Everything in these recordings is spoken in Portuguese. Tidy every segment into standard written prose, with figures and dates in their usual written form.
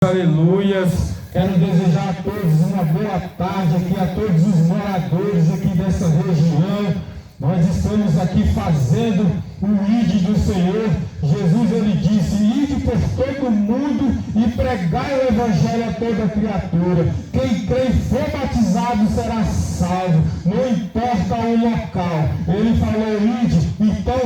Aleluias. Quero desejar a todos uma boa tarde aqui, a todos os moradores aqui dessa região. Nós estamos aqui fazendo o ID do Senhor. Jesus, ele disse: ide por todo o mundo e pregai o evangelho a toda criatura. Quem crê e for batizado será salvo, não importa o local. Ele falou: ide, então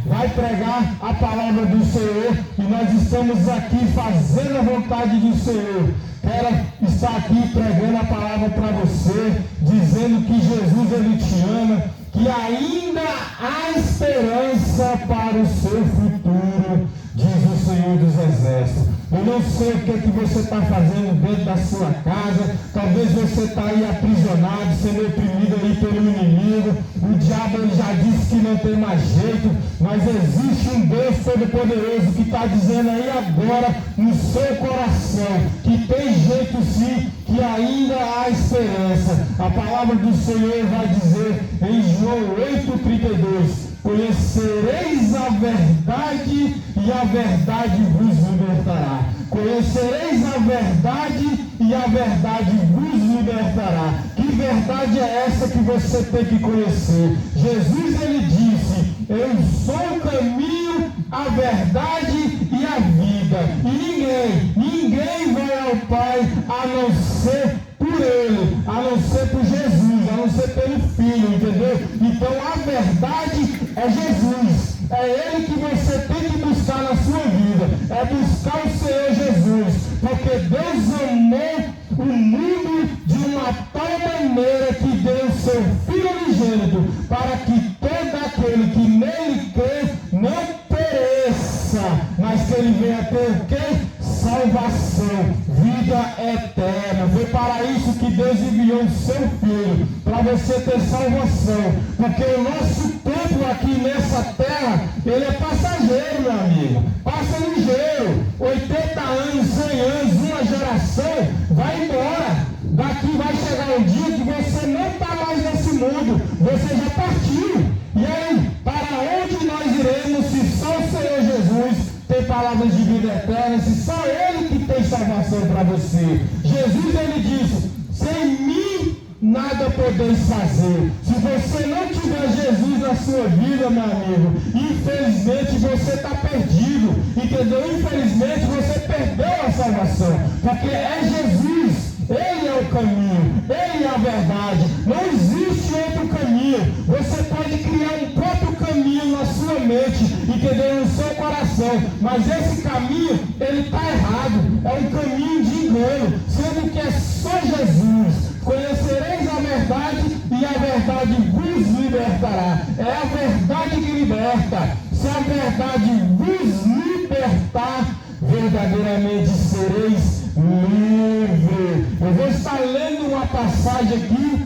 vai pregar a palavra do Senhor. E nós estamos aqui fazendo a vontade do Senhor. Quero estar aqui pregando a palavra para você, dizendo que Jesus, ele te ama, que ainda há esperança para o seu futuro, diz o Senhor dos Exércitos. Eu não sei o que você está fazendo dentro da sua casa. Talvez você está aí aprisionado, sendo oprimido aí pelo inimigo. O diabo, ele já disse que não tem mais jeito, mas existe um Deus Todo-Poderoso que está dizendo aí agora no seu coração que tem jeito sim, que ainda há esperança. A palavra do Senhor vai dizer em João 8,32: conhecereis a verdade e a verdade vos libertará. Conhecereis a verdade e a verdade vos libertará. Que verdade é essa que você tem que conhecer? Jesus, ele disse: eu sou o caminho, a verdade e a vida. E ninguém vai ao Pai a não ser por ele, a não ser por Jesus, a não ser pelo Filho, entendeu? Então a verdade é Jesus. É ele que você tem que buscar na sua vida. É buscar o Senhor Jesus. Porque Deus amou o mundo de uma tal maneira que deu o seu Filho unigênito, para que todo aquele que nele crê não pereça, mas que ele venha ter o quê? Salvação, vida eterna. Foi para isso que Deus enviou o seu Filho, para você ter salvação. Porque o nosso tempo aqui nessa terra, ele é passageiro, meu amigo. Passa ligeiro. 80 anos, 100 anos, uma geração, vai embora. Daqui vai chegar um dia que você não está mais nesse mundo. Você já partiu. E aí, para onde nós iremos se só o Senhor Jesus tem palavras de vida eterna, se só ele que tem salvação para você? Jesus, ele disse: sem mim nada podeis fazer. Se você não tiver Jesus na sua vida, meu amigo, infelizmente você está perdido, entendeu? Infelizmente você perdeu a salvação, porque é Jesus. Ele é o caminho, ele é a verdade, não existe outro caminho. Você pode criar um próprio caminho na sua mente, entendeu? No seu coração, mas esse caminho, ele está errado, é um caminho de engano, sendo que é só Jesus. Conhecereis a verdade e a verdade vos libertará. É a verdade que liberta. Se a verdade vos libertar, verdadeiramente sereis livres. Eu vou estar lendo uma passagem aqui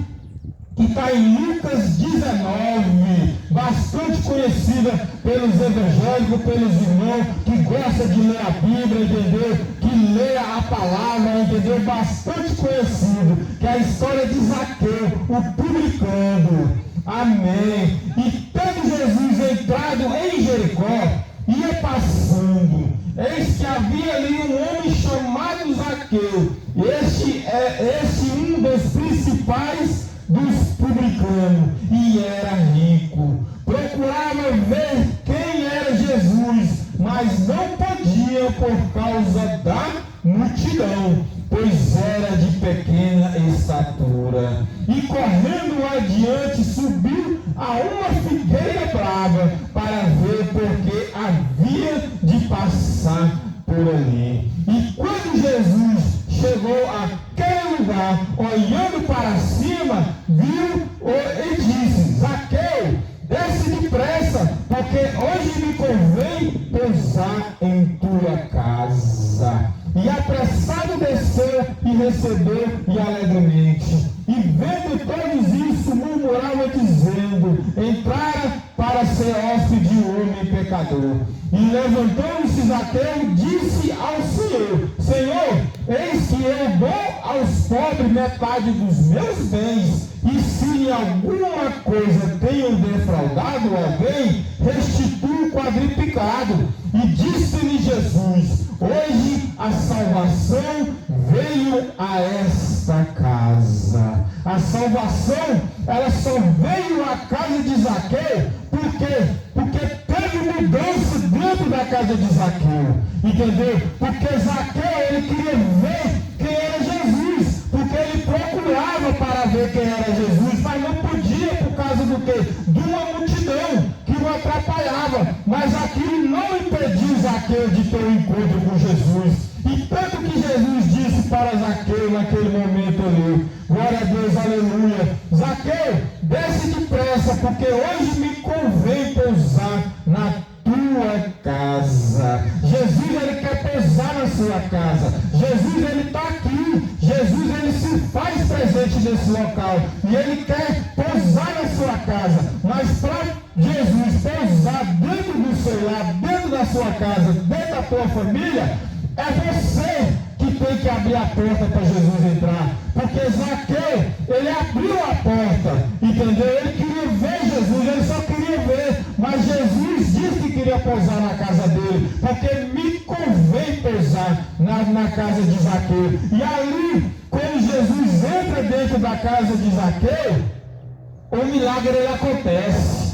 que está em Lucas 19, bastante conhecida pelos evangélicos, pelos irmãos que gostam de ler a Bíblia, entendeu? Que lê a palavra, entendeu? Bastante conhecido, que é a história de Zaqueu, o publicano. Amém. E tendo Jesus entrado em Jericó, ia passando, eis que havia ali um homem chamado Zaqueu. Este um dos principais dos publicanos, e era rico. Procurava ver quem era Jesus, mas não podia por causa da multidão, pois era de pequena estatura. E correndo adiante, subiu a uma figueira brava para ver, porque havia de passar por ali. E quando Jesus chegou àquele lugar, olhando para cima, viu e disse: Zaqueu, desce depressa, porque hoje me convém pousar em tua casa. E apressado desceu e recebeu e alegremente. E vendo todos isso, murmurava dizendo: entrara para ser hóspede de um homem pecador. E levantando-se Zaqueu, disse ao Senhor: Senhor, eis que eu dou aos pobres metade dos meus bens, e se em alguma coisa tenho defraudado alguém, restituo quadriplicado. E disse-lhe Jesus: hoje a salvação veio a esta casa. A salvação, ela só veio à casa de Zaqueu, porque teve mudança dentro da casa de Zaqueu, entendeu? Porque Zaqueu, ele queria ver quem era Jesus, porque ele procurava para ver quem era Jesus, mas não podia por causa do quê? De uma multidão que o atrapalhava, mas aquilo não impediu Zaqueu de ter um encontro com Jesus. E tanto que Jesus disse para Zaqueu naquele momento ali: glória a Deus, aleluia, Zaqueu, desce depressa, porque hoje me convém pousar na tua casa. Jesus, ele quer pousar na sua casa. Jesus, ele está aqui. Jesus, ele se faz presente nesse local, e ele quer pousar na sua casa. Mas para Jesus pousar dentro do seu lar, dentro da sua casa, dentro da tua família, é você que tem que abrir a porta para Jesus entrar. Porque Zaqueu, ele abriu a porta, entendeu? Ele queria ver Jesus, ele só queria ver. Mas Jesus disse que queria pousar na casa dele, porque me convém pousar na casa de Zaqueu. E ali, quando Jesus entra dentro da casa de Zaqueu, o milagre ele acontece.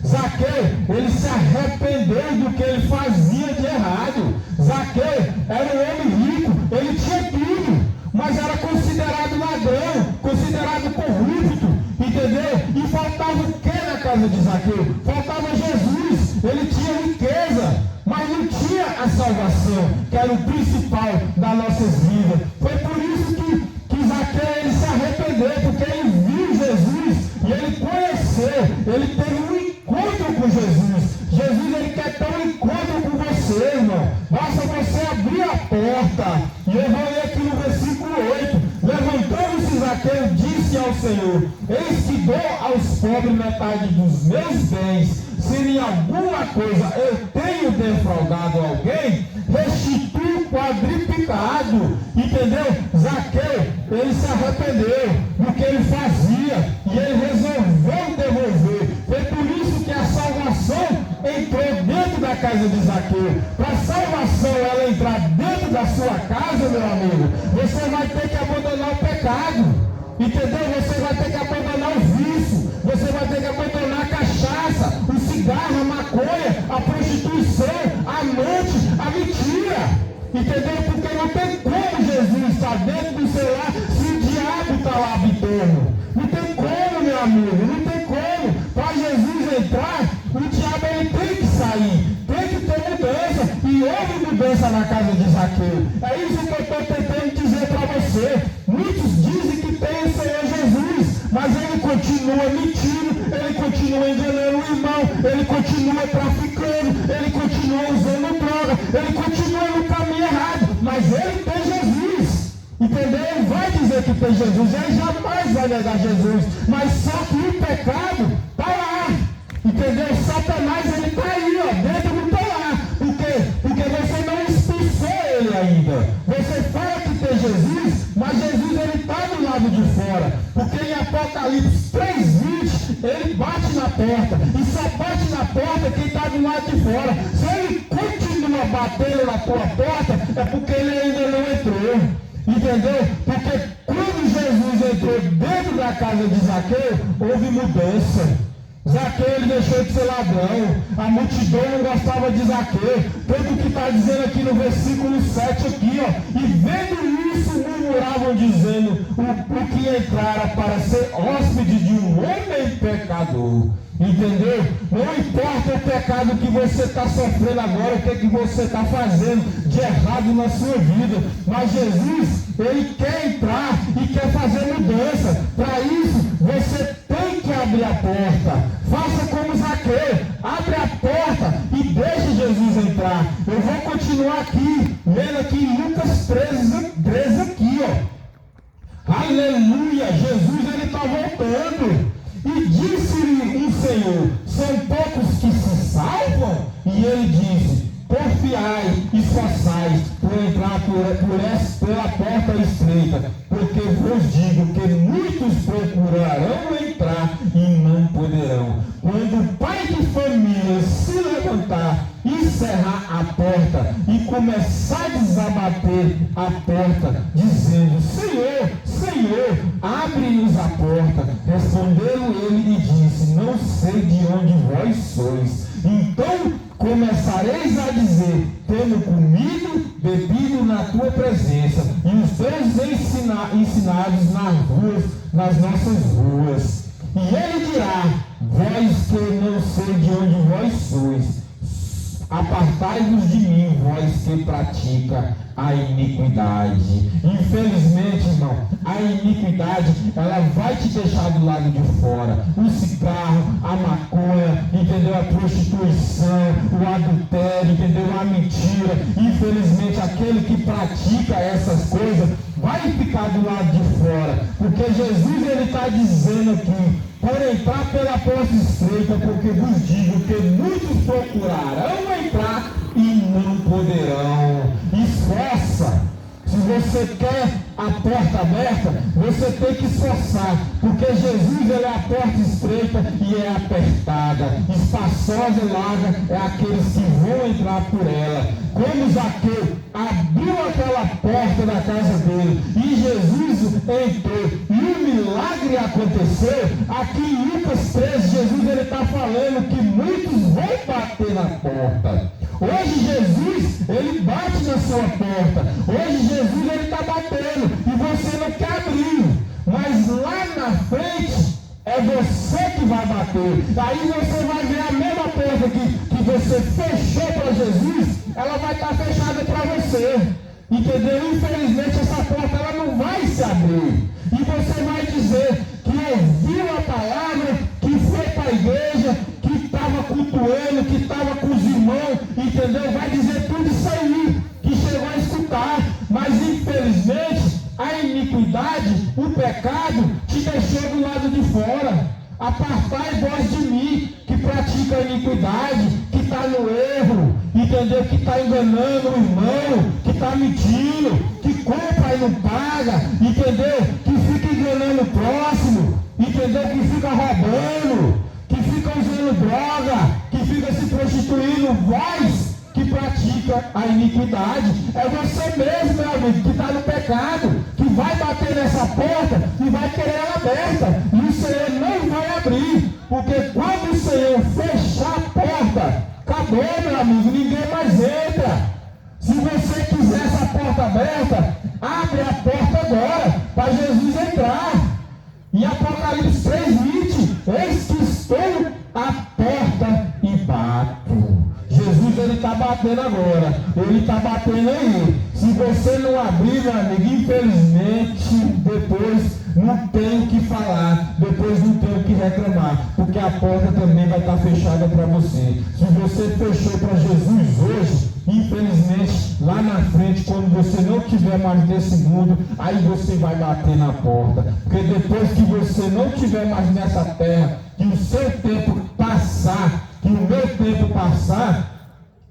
Zaqueu, ele se arrependeu do que ele fazia de errado. Zaqueu era um homem rico, ele tinha tudo, mas era considerado ladrão, considerado corrupto, entendeu? E faltava o que na casa de Zaqueu? Faltava Jesus. Ele tinha riqueza, mas não tinha a salvação, que era o principal das nossas vidas. Foi por isso que Zaqueu, ele se arrependeu, porque ele viu Jesus e ele conheceu, ele teve um encontro com Jesus. Jesus, ele quer ter um encontro com você, irmão. Basta você abrir a porta. E eu vou ler aqui no versículo 8. Levantando-se Zaqueu, disse ao Senhor: eis que dou aos pobres metade dos meus bens. Se em alguma coisa eu tenho defraudado alguém, restituo quadriplicado. Entendeu? Zaqueu, ele se arrependeu do que ele fazia e ele resolveu devolver. Foi por isso que a salvação entrou dentro da casa de Zaqueu. Para a salvação ela entrar dentro da sua casa, meu amigo, você vai ter que abandonar o pecado. Entendeu? Você vai ter que abandonar o vício, você vai ter que abandonar a cachaça, o cigarro, a maconha, a prostituição, a amante, a mentira. Entendeu? Porque não tem como Jesus estar dentro do seu lar se o diabo está lá habitando. Não tem como, meu amigo, não tem como. Para Jesus entrar, o diabo ele tem que sair, tem que ter mudança. E houve mudança na casa de Zaqueu. É isso que eu estou tentando dizer para você. Muitos dizem que tem o Senhor Jesus, mas ele continua mentindo, ele continua enganando o irmão, ele continua traficando, ele continua usando droga, ele continua no caminho errado, mas ele tem Jesus. Entendeu? Ele vai dizer que tem Jesus, ele jamais vai negar Jesus, mas só que o pecado está lá. Entendeu? Satanás, ele está aí, ó, dentro do teu lar. Por quê? Porque você não expulsou ele ainda. Você fala que tem Jesus, mas Jesus ele está do lado de fora. Porque em Apocalipse 3:20, ele bate na porta. E só bate na porta quem está do lado de fora. Se ele continua batendo na tua porta, é porque ele ainda não entrou. Entendeu? Porque quando Jesus entrou dentro da casa de Zaqueu, houve mudança. Zaqueu, ele deixou de ser ladrão. A multidão não gostava de Zaqueu. Tanto que está dizendo aqui no versículo 7 aqui, ó. E vendo isso, murmuravam dizendo: o que entrara para ser hóspede de um homem pecador. Entendeu? Não importa o pecado que você está sofrendo agora, o que você está fazendo de errado na sua vida, mas Jesus, ele quer entrar e quer fazer mudança. Para isso, você tem que abrir a porta. Faça como Zaqueu, abre a porta e deixe Jesus entrar. Eu vou continuar aqui, lendo aqui em Lucas 13 aqui, ó. Aleluia, Jesus ele está voltando. E disse-lhe um Senhor: são poucos que se salvam? E ele disse: porfiai, esforçai por entrar pela porta estreita, porque vos digo que muitos procurarão entrar e não poderão. Quando o pai de família se levantar e cerrar a porta e começar a desabater a porta, dizendo: Senhor, Senhor, abre-nos a porta. Respondeu ele e disse: Não sei de onde vós sois. Então começareis a dizer: Temos comido, bebido na tua presença, e os teus ensinados nas nossas ruas. E ele dirá: Vós que não sei de onde vós sois, apartai-vos de mim, vós que pratica a iniquidade. Infelizmente, irmão, a iniquidade, ela vai te deixar do lado de fora. O cigarro, a maconha, entendeu? A prostituição, o adultério, entendeu? A mentira. Infelizmente, aquele que pratica essas coisas vai ficar do lado de fora, porque Jesus, ele está dizendo aqui: por entrar pela porta estreita, porque vos digo que muitos procurarão entrar e não poderão. Esforça. Se você quer a porta aberta, você tem que esforçar, porque Jesus, ele é a porta estreita e é apertada, espaçosa e larga é aqueles que vão entrar por ela. Como Zaqueu abriu aquela porta da casa dele e Jesus entrou e o milagre aconteceu, aqui em Lucas 13, Jesus, ele está falando que muitos vão bater na porta. Hoje Jesus, ele bate na sua porta. Hoje Jesus, ele está batendo e você não quer abrir. Mas lá na frente é você que vai bater. Aí você vai ver a mesma porta que você fechou para Jesus, ela vai estar fechada para você. Entendeu? Infelizmente essa porta ela não vai se abrir. E você vai dizer que ouviu a palavra, que foi para a igreja, que estava cultuando, que estava com os irmãos, entendeu? Vai dizer tudo isso aí, que chegou a escutar. Mas infelizmente a iniquidade, o pecado, te deixou do lado de fora. Apartai vós de mim, que pratica a iniquidade, que está no erro, entendeu? Que está enganando o irmão, que está mentindo, que compra e não paga, entendeu? Que fica enganando o próximo, entendeu? Que fica roubando, que fica usando droga, que fica se prostituindo. Vós que pratica a iniquidade, é você mesmo, meu amigo, que está no pecado, que vai bater nessa porta e vai querer ela aberta, e o Senhor não vai abrir, porque quando o Senhor fechar a porta, acabou, meu amigo, ninguém mais entra. Se você quiser essa porta aberta, abre a porta agora, para Jesus entrar. Em Apocalipse 3:20, eis que estou à porta e bato. Jesus, ele está batendo agora, ele está batendo aí. Se você não abrir, meu amigo, infelizmente, depois não tem o que falar, depois não tem o que reclamar, porque a porta também vai estar fechada para você. Se você fechou para Jesus hoje, infelizmente, lá na frente, quando você não estiver mais nesse mundo, aí você vai bater na porta, porque depois que você não estiver mais nessa terra, que o seu tempo passar, que o meu tempo passar,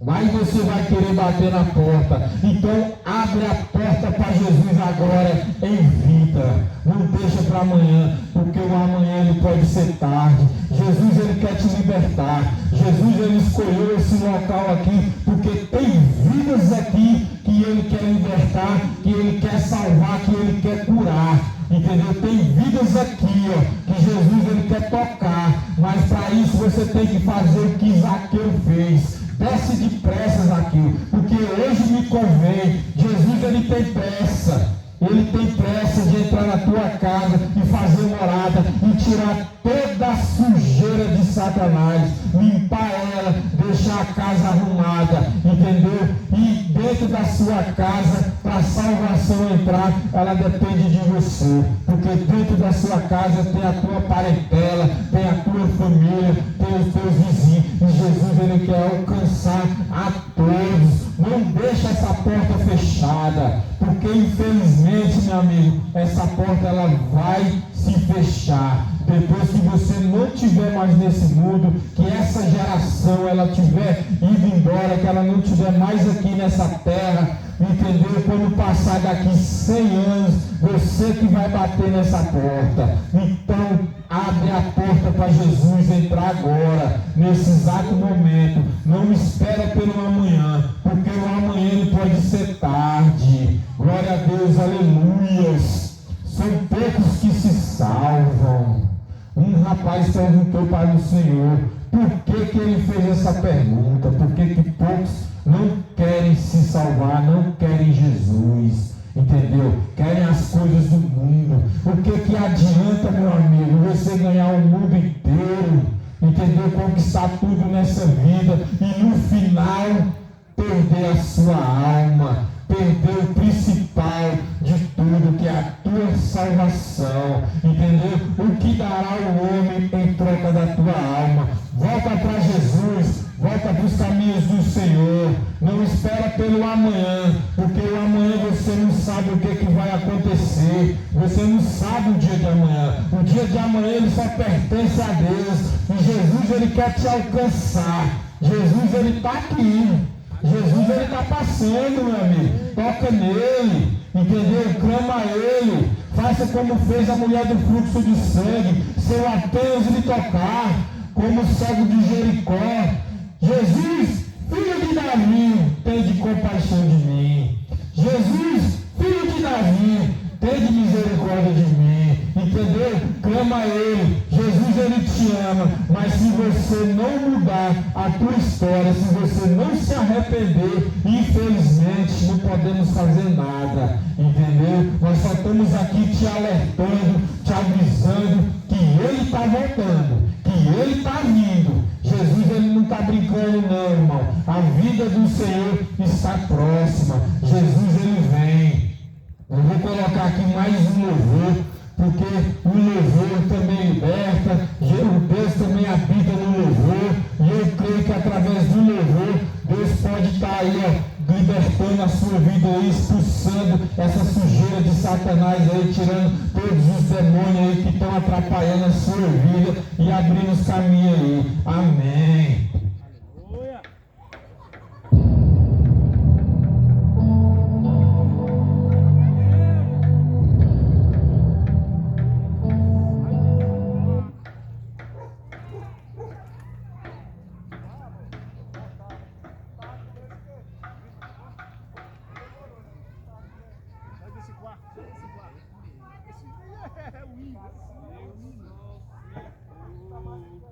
aí você vai querer bater na porta. Então abre a porta para Jesus agora em vida. Não deixa para amanhã, porque o amanhã ele pode ser tarde. Jesus, ele quer te libertar. Jesus, ele escolheu esse local aqui porque tem vidas aqui que ele quer libertar, que ele quer salvar, que ele quer curar. Entendeu? Tem vidas aqui, ó, que Jesus, ele quer tocar. Mas para isso você tem que fazer o que Zaqueu fez. Desce depressa aqui, porque hoje me convém. Jesus, ele tem pressa. Ele tem pressa de entrar na tua casa e fazer morada e tirar toda a sujeira de Satanás, limpar ela, deixar a casa arrumada, entendeu? E dentro da sua casa, para a salvação entrar, ela depende de você, porque dentro da sua casa tem a tua parentela, tem a tua família, tem os teus vizinhos, e Jesus, ele quer alcançar a todos. Não deixa essa porta fechada, porque infelizmente, meu amigo, essa porta ela vai se fechar. Depois que você não estiver mais nesse mundo, que essa geração ela tiver ido embora, que ela não estiver mais aqui nessa terra, entendeu? Quando passar daqui 100 anos, você que vai bater nessa porta. Então, abre a porta para Jesus entrar agora, nesse exato momento. Não espera pelo amanhã, porque o amanhã ele pode ser tarde. Glória a Deus, aleluias. São poucos que se salvam. Um rapaz perguntou para o Senhor, por que ele fez essa pergunta? Por que poucos não querem se salvar, não querem Jesus? Entendeu? Querem as coisas do mundo. O que adianta, meu amigo, você ganhar o mundo inteiro, entendeu? Conquistar tudo nessa vida e no final perder a sua alma, perder o principal de tudo, que é a tua salvação, entendeu? O que dará o homem em troca da tua alma? Volta para Jesus, volta para os caminhos do Senhor, não espera pelo amanhã, porque o amanhã você não sabe o que vai acontecer, você não sabe o dia de amanhã. O dia de amanhã ele só pertence a Deus, e Jesus ele quer te alcançar. Jesus ele está aqui. Jesus ele está passando, meu amigo. Toca nele, entendeu? Clama a ele. Faça como fez a mulher do fluxo de sangue. Se eu apenas lhe tocar, como o cego de Jericó. Jesus, filho de Davi, tende compaixão de mim. Jesus, filho de Davi, tende misericórdia de mim. Entendeu? Clama a ele. Jesus ele te ama, mas se você não mudar a tua história, se você não se arrepender, infelizmente não podemos fazer nada. Entendeu? Nós só estamos aqui te alertando, te avisando que ele está voltando, que ele está vindo. Jesus ele não está brincando não, irmão. A vida do Senhor está próxima. Jesus ele vem. Eu vou colocar aqui mais um louvor, porque o louvor também liberta, Deus também habita no louvor, e eu creio que através do louvor, Deus pode estar aí, libertando a sua vida aí, expulsando essa sujeira de Satanás aí, tirando todos os demônios aí que estão atrapalhando a sua vida e abrindo os caminhos aí. Amém. Esse é o Windows.